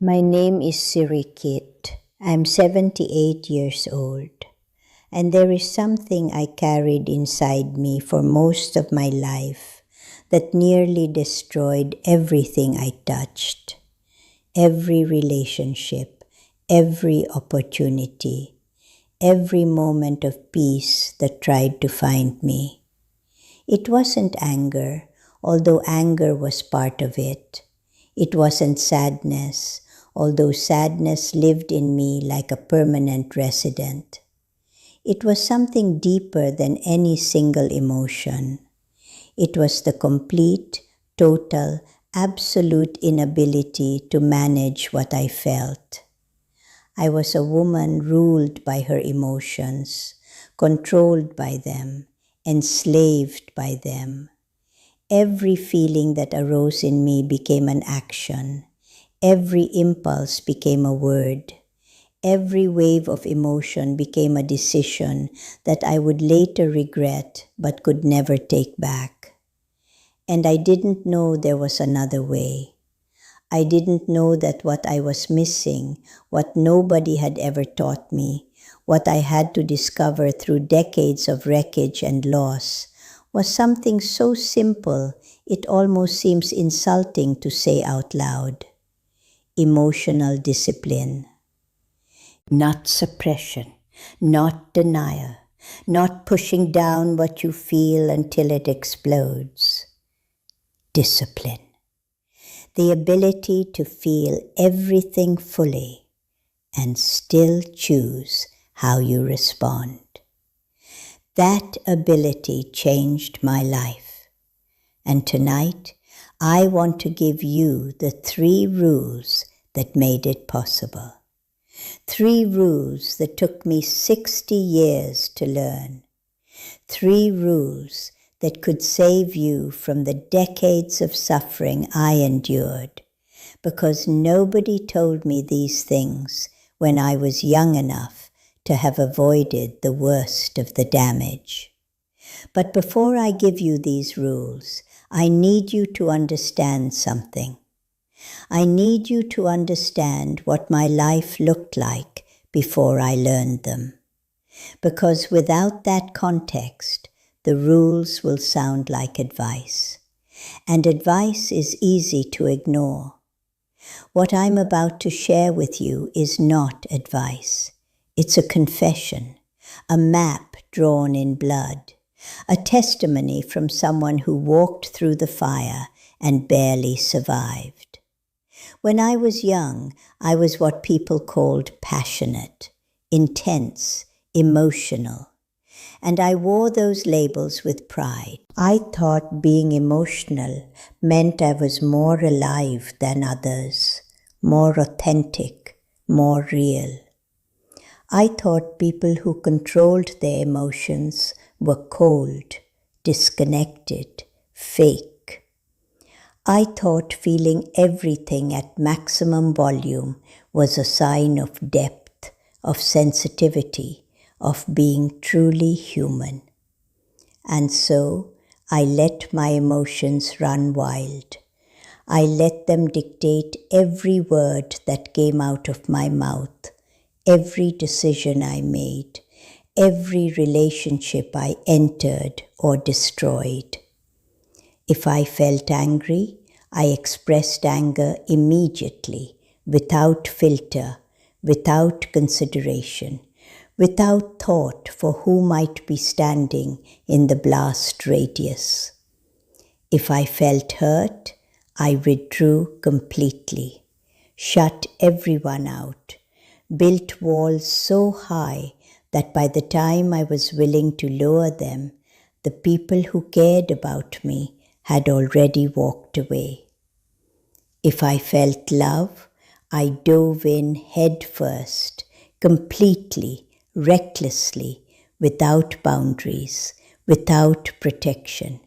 My name is Siri Kit. I'm 78 years old, and there is something I carried inside me for most of my life that nearly destroyed everything I touched. Every relationship, every opportunity, every moment of peace that tried to find me. It wasn't anger, although anger was part of it. It wasn't sadness, although sadness lived in me like a permanent resident. It was something deeper than any single emotion. It was the complete, total, absolute inability to manage what I felt. I was a woman ruled by her emotions, controlled by them, enslaved by them. Every feeling that arose in me became an action. Every impulse became a word. Every wave of emotion became a decision that I would later regret but could never take back. And I didn't know there was another way. I didn't know that what I was missing, what nobody had ever taught me, what I had to discover through decades of wreckage and loss, was something so simple it almost seems insulting to say out loud. Emotional discipline. Not suppression, not denial, not pushing down what you feel until it explodes. Discipline. The ability to feel everything fully and still choose how you respond. That ability changed my life. And tonight, I want to give you the 3 rules that made it possible. 3 rules that took me 60 years to learn. 3 rules that could save you from the decades of suffering I endured, because nobody told me these things when I was young enough to have avoided the worst of the damage. But before I give you these rules, I need you to understand something. I need you to understand what my life looked like before I learned them. Because without that context, the rules will sound like advice. And advice is easy to ignore. What I'm about to share with you is not advice. It's a confession, a map drawn in blood, a testimony from someone who walked through the fire and barely survived. When I was young, I was what people called passionate, intense, emotional, and I wore those labels with pride. I thought being emotional meant I was more alive than others, more authentic, more real. I thought people who controlled their emotions were cold, disconnected, fake. I thought feeling everything at maximum volume was a sign of depth, of sensitivity, of being truly human. And so I let my emotions run wild. I let them dictate every word that came out of my mouth, every decision I made, every relationship I entered or destroyed. If I felt angry, I expressed anger immediately, without filter, without consideration, without thought for who might be standing in the blast radius. If I felt hurt, I withdrew completely, shut everyone out, built walls so high that by the time I was willing to lower them, the people who cared about me had already walked away. If I felt love, I dove in head first, completely, recklessly, without boundaries, without protection,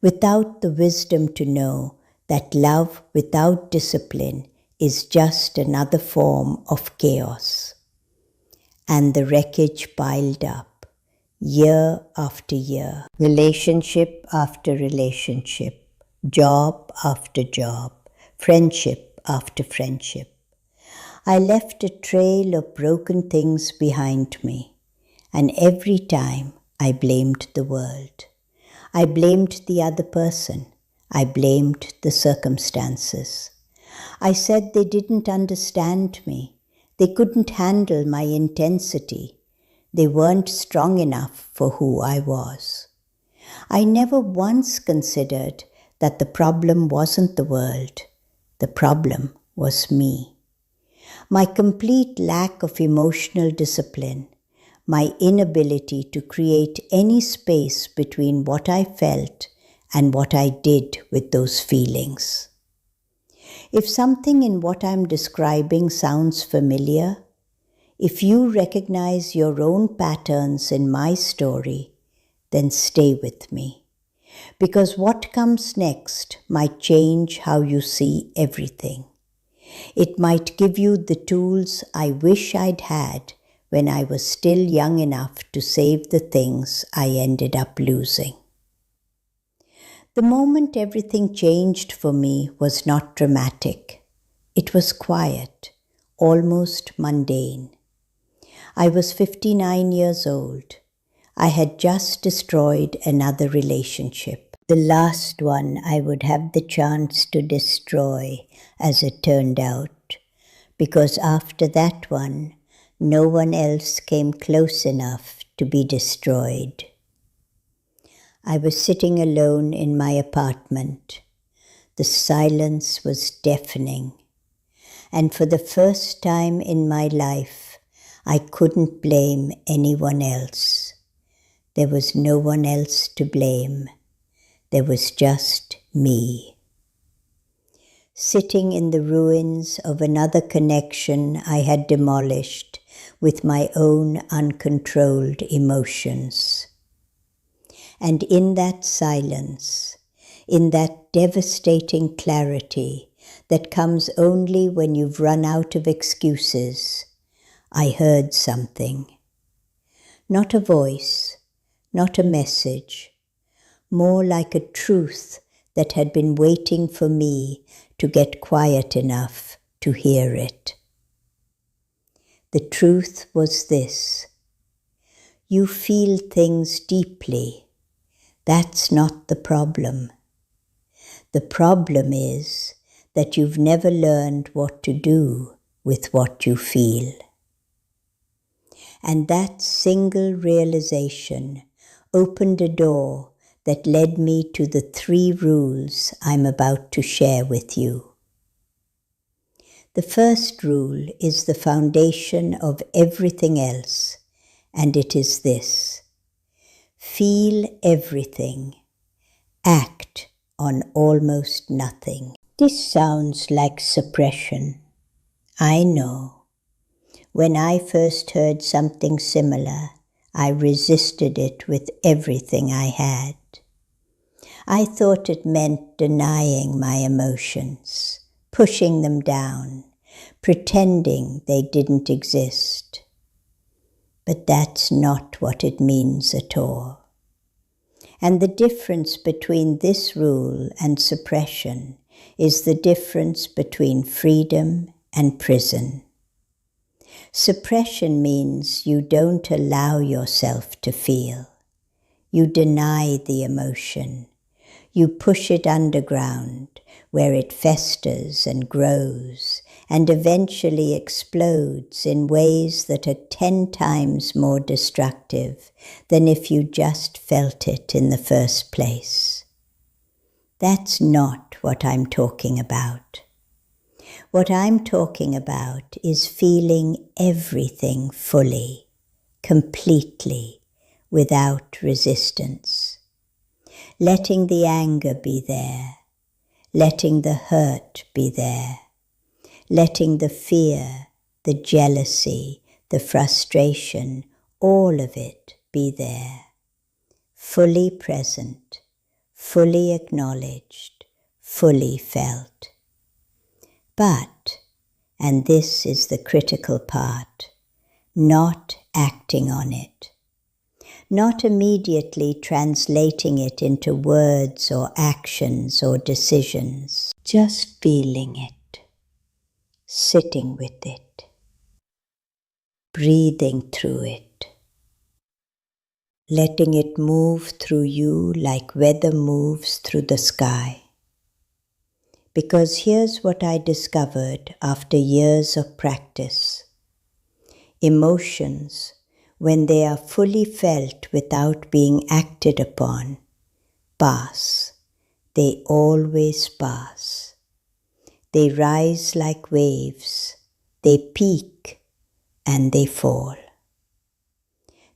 without the wisdom to know that love without discipline is just another form of chaos. And the wreckage piled up, year after year, relationship after relationship, job after job, friendship after friendship. I left a trail of broken things behind me, and every time I blamed the world. I blamed the other person. I blamed the circumstances. I said they didn't understand me. They couldn't handle my intensity. They weren't strong enough for who I was. I never once considered that the problem wasn't the world. The problem was me. My complete lack of emotional discipline, my inability to create any space between what I felt and what I did with those feelings. If something in what I'm describing sounds familiar, if you recognize your own patterns in my story, then stay with me. Because what comes next might change how you see everything. It might give you the tools I wish I'd had when I was still young enough to save the things I ended up losing. The moment everything changed for me was not dramatic. It was quiet, almost mundane. I was 59 years old. I had just destroyed another relationship, the last one I would have the chance to destroy, as it turned out, because after that one, no one else came close enough to be destroyed. I was sitting alone in my apartment. The silence was deafening, and for the first time in my life, I couldn't blame anyone else. There was no one else to blame. There was just me. Sitting in the ruins of another connection I had demolished with my own uncontrolled emotions. And in that silence, in that devastating clarity that comes only when you've run out of excuses, I heard something. Not a voice, not a message, more like a truth that had been waiting for me to get quiet enough to hear it. The truth was this: you feel things deeply. That's not the problem. The problem is that you've never learned what to do with what you feel. And that single realization opened a door that led me to the 3 rules I'm about to share with you. The first rule is the foundation of everything else, and it is this: feel everything, act on almost nothing. This sounds like suppression. I know. When I first heard something similar, I resisted it with everything I had. I thought it meant denying my emotions, pushing them down, pretending they didn't exist. But that's not what it means at all. And the difference between this rule and suppression is the difference between freedom and prison. Suppression means you don't allow yourself to feel. You deny the emotion. You push it underground, where it festers and grows, and eventually explodes in ways that are 10 times more destructive than if you just felt it in the first place. That's not what I'm talking about. What I'm talking about is feeling everything fully, completely, without resistance. Letting the anger be there, letting the hurt be there, letting the fear, the jealousy, the frustration, all of it be there. Fully present, fully acknowledged, fully felt. But, and this is the critical part, not acting on it. Not immediately translating it into words or actions or decisions. Just feeling it, sitting with it, breathing through it, letting it move through you like weather moves through the sky. Because here's what I discovered after years of practice. Emotions, when they are fully felt without being acted upon, pass. They always pass. They rise like waves. They peak and they fall.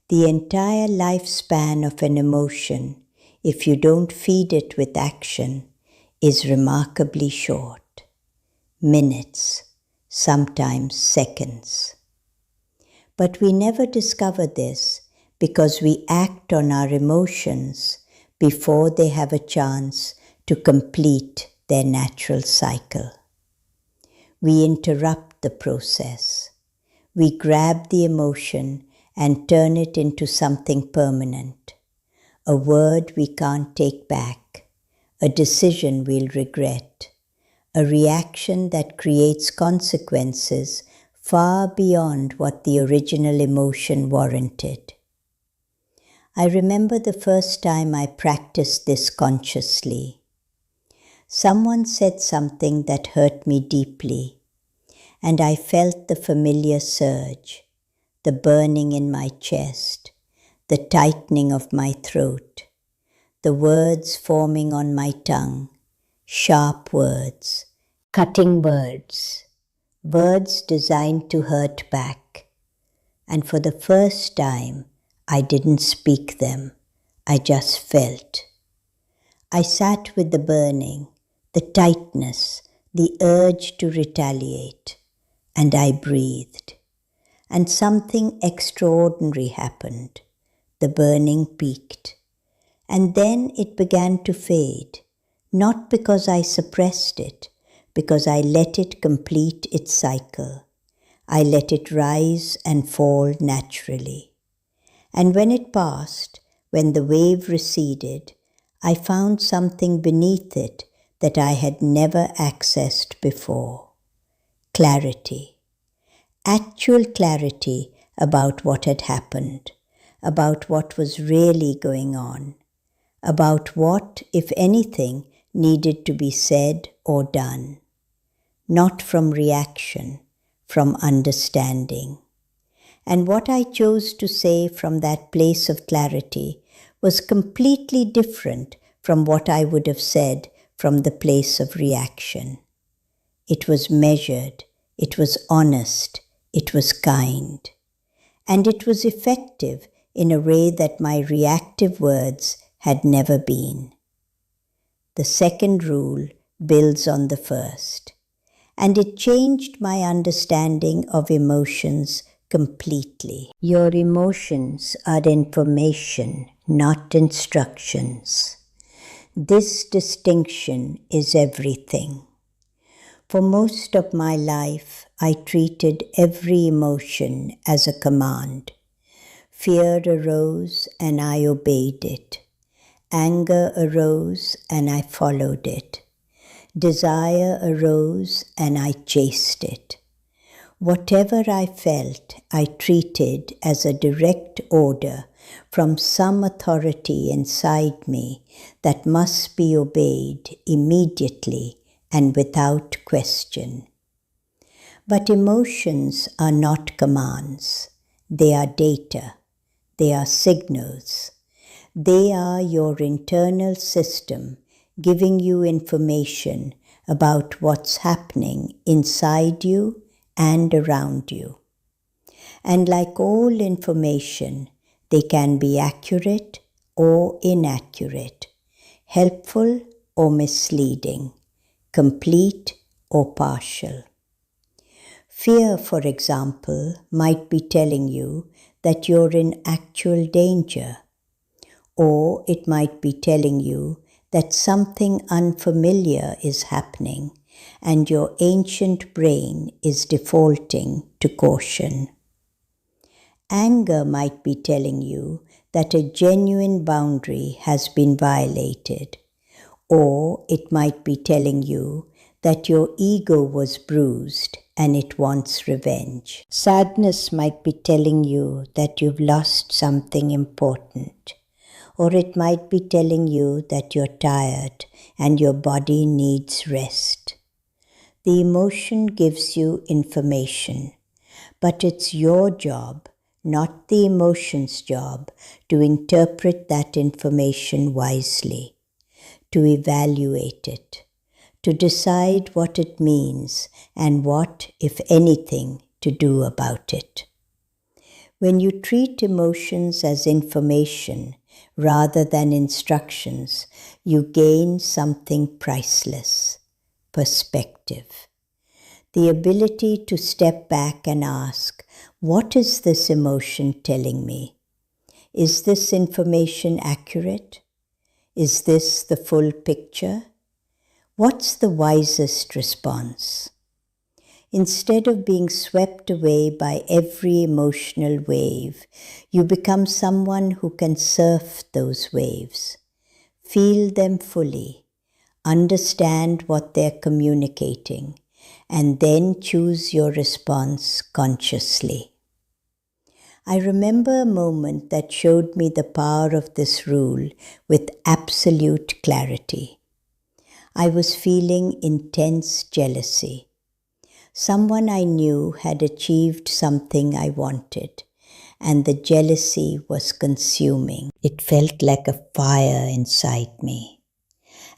The entire lifespan of an emotion, if you don't feed it with action, is remarkably short. Minutes, sometimes seconds. But we never discover this because we act on our emotions before they have a chance to complete their natural cycle. We interrupt the process. We grab the emotion and turn it into something permanent, a word we can't take back, a decision we'll regret, a reaction that creates consequences far beyond what the original emotion warranted. I remember the first time I practiced this consciously. Someone said something that hurt me deeply, and I felt the familiar surge, the burning in my chest, the tightening of my throat, the words forming on my tongue, sharp words, cutting words, words designed to hurt back. And for the first time, I didn't speak them, I just felt. I sat with the burning, the tightness, the urge to retaliate, and I breathed. And something extraordinary happened. The burning peaked. And then it began to fade, not because I suppressed it, because I let it complete its cycle. I let it rise and fall naturally. And when it passed, when the wave receded, I found something beneath it that I had never accessed before. Clarity. Actual clarity about what had happened, about what was really going on, about what, if anything, needed to be said or done. Not from reaction, from understanding. And what I chose to say from that place of clarity was completely different from what I would have said from the place of reaction. It was measured, it was honest, it was kind. And it was effective in a way that my reactive words had never been. The second rule builds on the first, and it changed my understanding of emotions completely. Your emotions are information, not instructions. This distinction is everything. For most of my life, I treated every emotion as a command. Fear arose and I obeyed it. Anger arose and I followed it. Desire arose and I chased it. Whatever I felt, I treated as a direct order from some authority inside me that must be obeyed immediately and without question. But emotions are not commands. They are data. They are signals. They are your internal system giving you information about what's happening inside you and around you. And like all information, they can be accurate or inaccurate, helpful or misleading, complete or partial. Fear, for example, might be telling you that you're in actual danger, or it might be telling you that something unfamiliar is happening and your ancient brain is defaulting to caution. Anger might be telling you that a genuine boundary has been violated, or it might be telling you that your ego was bruised and it wants revenge. Sadness might be telling you that you've lost something important, or it might be telling you that you're tired and your body needs rest. The emotion gives you information, but it's your job, not the emotion's job, to interpret that information wisely, to evaluate it, to decide what it means and what, if anything, to do about it. When you treat emotions as information rather than instructions, you gain something priceless: perspective. The ability to step back and ask, what is this emotion telling me? Is this information accurate? Is this the full picture? What's the wisest response? Instead of being swept away by every emotional wave, you become someone who can surf those waves, feel them fully, understand what they're communicating, and then choose your response consciously. I remember a moment that showed me the power of this rule with absolute clarity. I was feeling intense jealousy. Someone I knew had achieved something I wanted, and the jealousy was consuming. It felt like a fire inside me,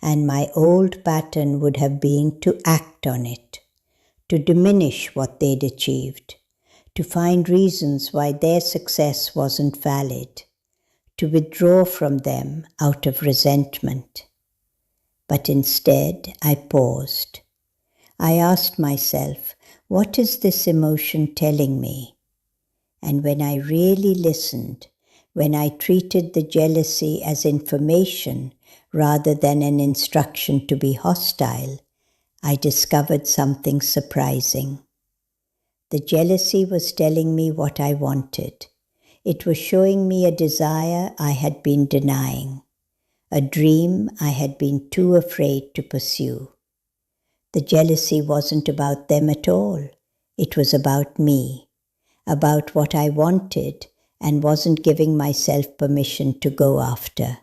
and my old pattern would have been to act on it, to diminish what they'd achieved, to find reasons why their success wasn't valid, to withdraw from them out of resentment. But instead, I paused. I asked myself, what is this emotion telling me? And when I really listened, when I treated the jealousy as information rather than an instruction to be hostile, I discovered something surprising. The jealousy was telling me what I wanted. It was showing me a desire I had been denying, a dream I had been too afraid to pursue. The jealousy wasn't about them at all. It was about me, about what I wanted and wasn't giving myself permission to go after.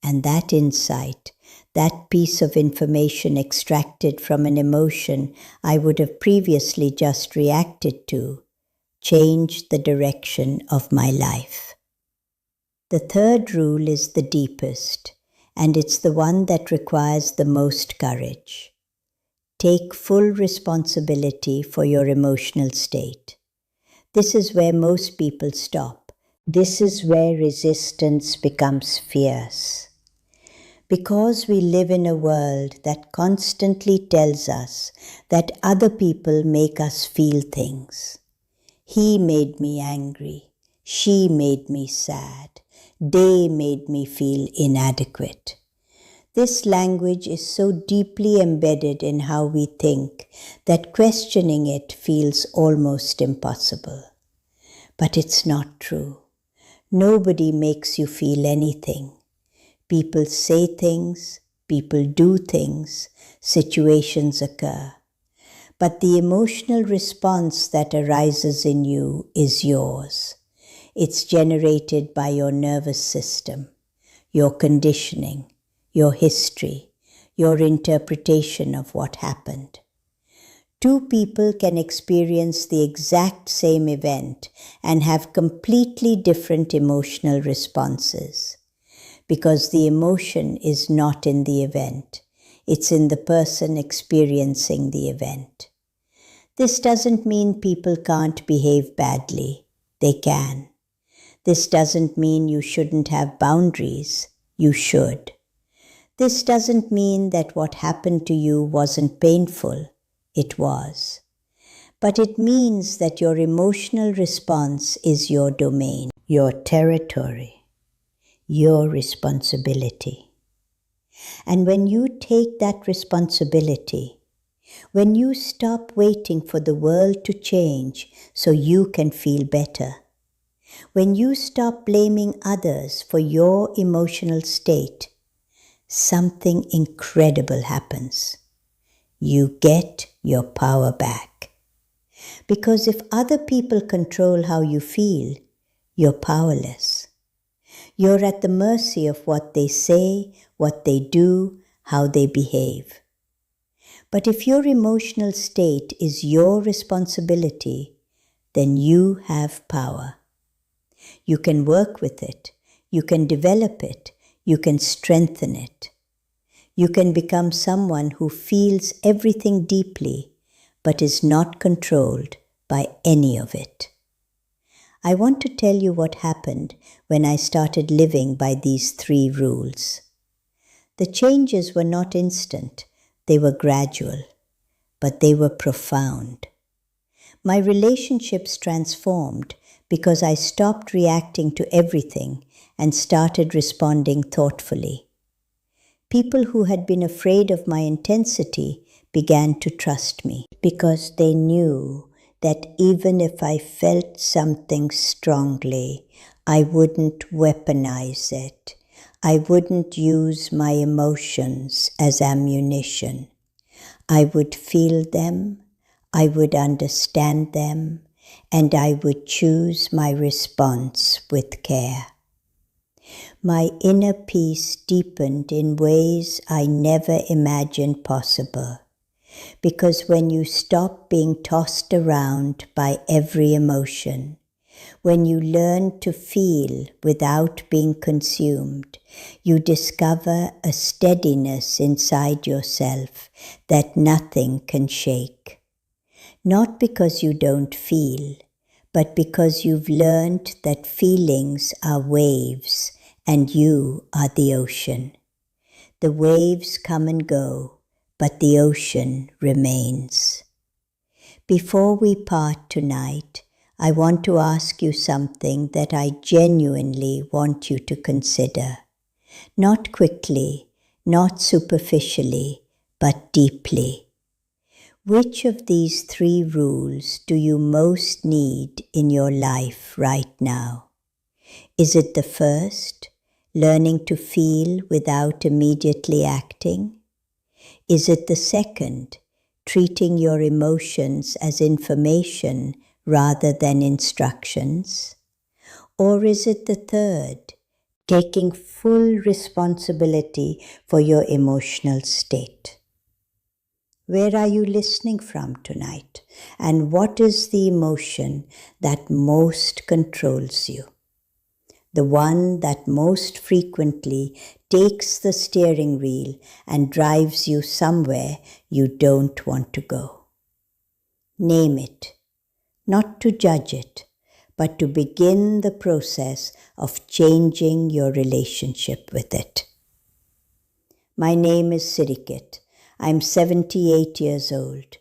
And that insight, that piece of information extracted from an emotion I would have previously just reacted to, changed the direction of my life. The third rule is the deepest, and it's the one that requires the most courage. Take full responsibility for your emotional state. This is where most people stop. This is where resistance becomes fierce. Because we live in a world that constantly tells us that other people make us feel things. He made me angry. She made me sad. They made me feel inadequate. This language is so deeply embedded in how we think that questioning it feels almost impossible. But it's not true. Nobody makes you feel anything. People say things, people do things, situations occur. But the emotional response that arises in you is yours. It's generated by your nervous system, your conditioning, your history, your interpretation of what happened. Two people can experience the exact same event and have completely different emotional responses, because the emotion is not in the event. It's in the person experiencing the event. This doesn't mean people can't behave badly. They can. This doesn't mean you shouldn't have boundaries. You should. This doesn't mean that what happened to you wasn't painful. It was. But it means that your emotional response is your domain, your territory, your responsibility. And when you take that responsibility, when you stop waiting for the world to change so you can feel better, when you stop blaming others for your emotional state, something incredible happens. you get your power back. Because if other people control how you feel, you're powerless. You're at the mercy of what they say, what they do, how they behave. But if your emotional state is your responsibility, then you have power. You can work with it, you can develop it, you can strengthen it. You can become someone who feels everything deeply, but is not controlled by any of it. I want to tell you what happened when I started living by these 3 rules. The changes were not instant, they were gradual, but they were profound. My relationships transformed because I stopped reacting to everything and started responding thoughtfully. People who had been afraid of my intensity began to trust me because they knew that even if I felt something strongly, I wouldn't weaponize it. I wouldn't use my emotions as ammunition. I would feel them, I would understand them, and I would choose my response with care. My inner peace deepened in ways I never imagined possible. Because when you stop being tossed around by every emotion, when you learn to feel without being consumed, you discover a steadiness inside yourself that nothing can shake. Not because you don't feel, but because you've learned that feelings are waves and you are the ocean. The waves come and go, but the ocean remains. Before we part tonight, I want to ask you something that I genuinely want you to consider. Not quickly, not superficially, but deeply. Which of these 3 rules do you most need in your life right now? Is it the first, learning to feel without immediately acting? Is it the second, treating your emotions as information rather than instructions? Or is it the third, taking full responsibility for your emotional state? Where are you listening from tonight? And what is the emotion that most controls you? The one that most frequently takes the steering wheel and drives you somewhere you don't want to go. Name it, not to judge it, but to begin the process of changing your relationship with it. My name is Sirikit. I'm 78 years old.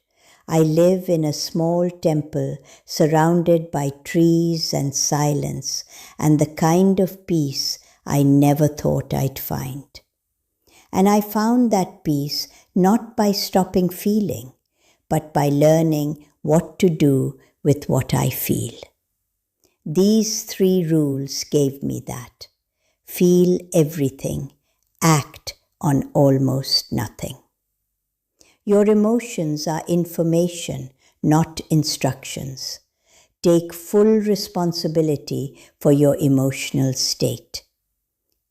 I live in a small temple surrounded by trees and silence and the kind of peace I never thought I'd find. And I found that peace not by stopping feeling, but by learning what to do with what I feel. These 3 rules gave me that. Feel everything, act on almost nothing. Your emotions are information, not instructions. Take full responsibility for your emotional state.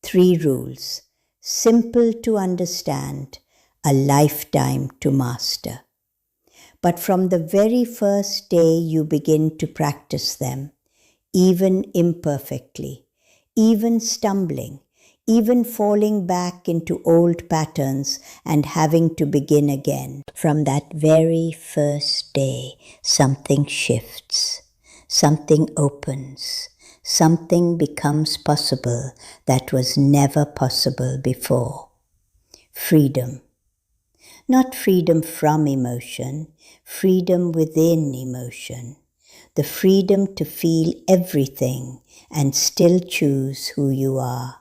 3 rules, simple to understand, a lifetime to master. But from the very first day you begin to practice them, even imperfectly, even stumbling, even falling back into old patterns and having to begin again. From that very first day, something shifts, something opens, something becomes possible that was never possible before. Freedom. Not freedom from emotion, freedom within emotion. The freedom to feel everything and still choose who you are.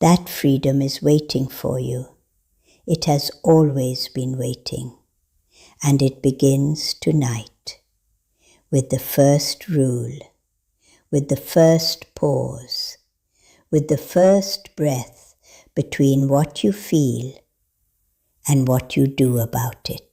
That freedom is waiting for you. It has always been waiting. And it begins tonight with the first rule, with the first pause, with the first breath between what you feel and what you do about it.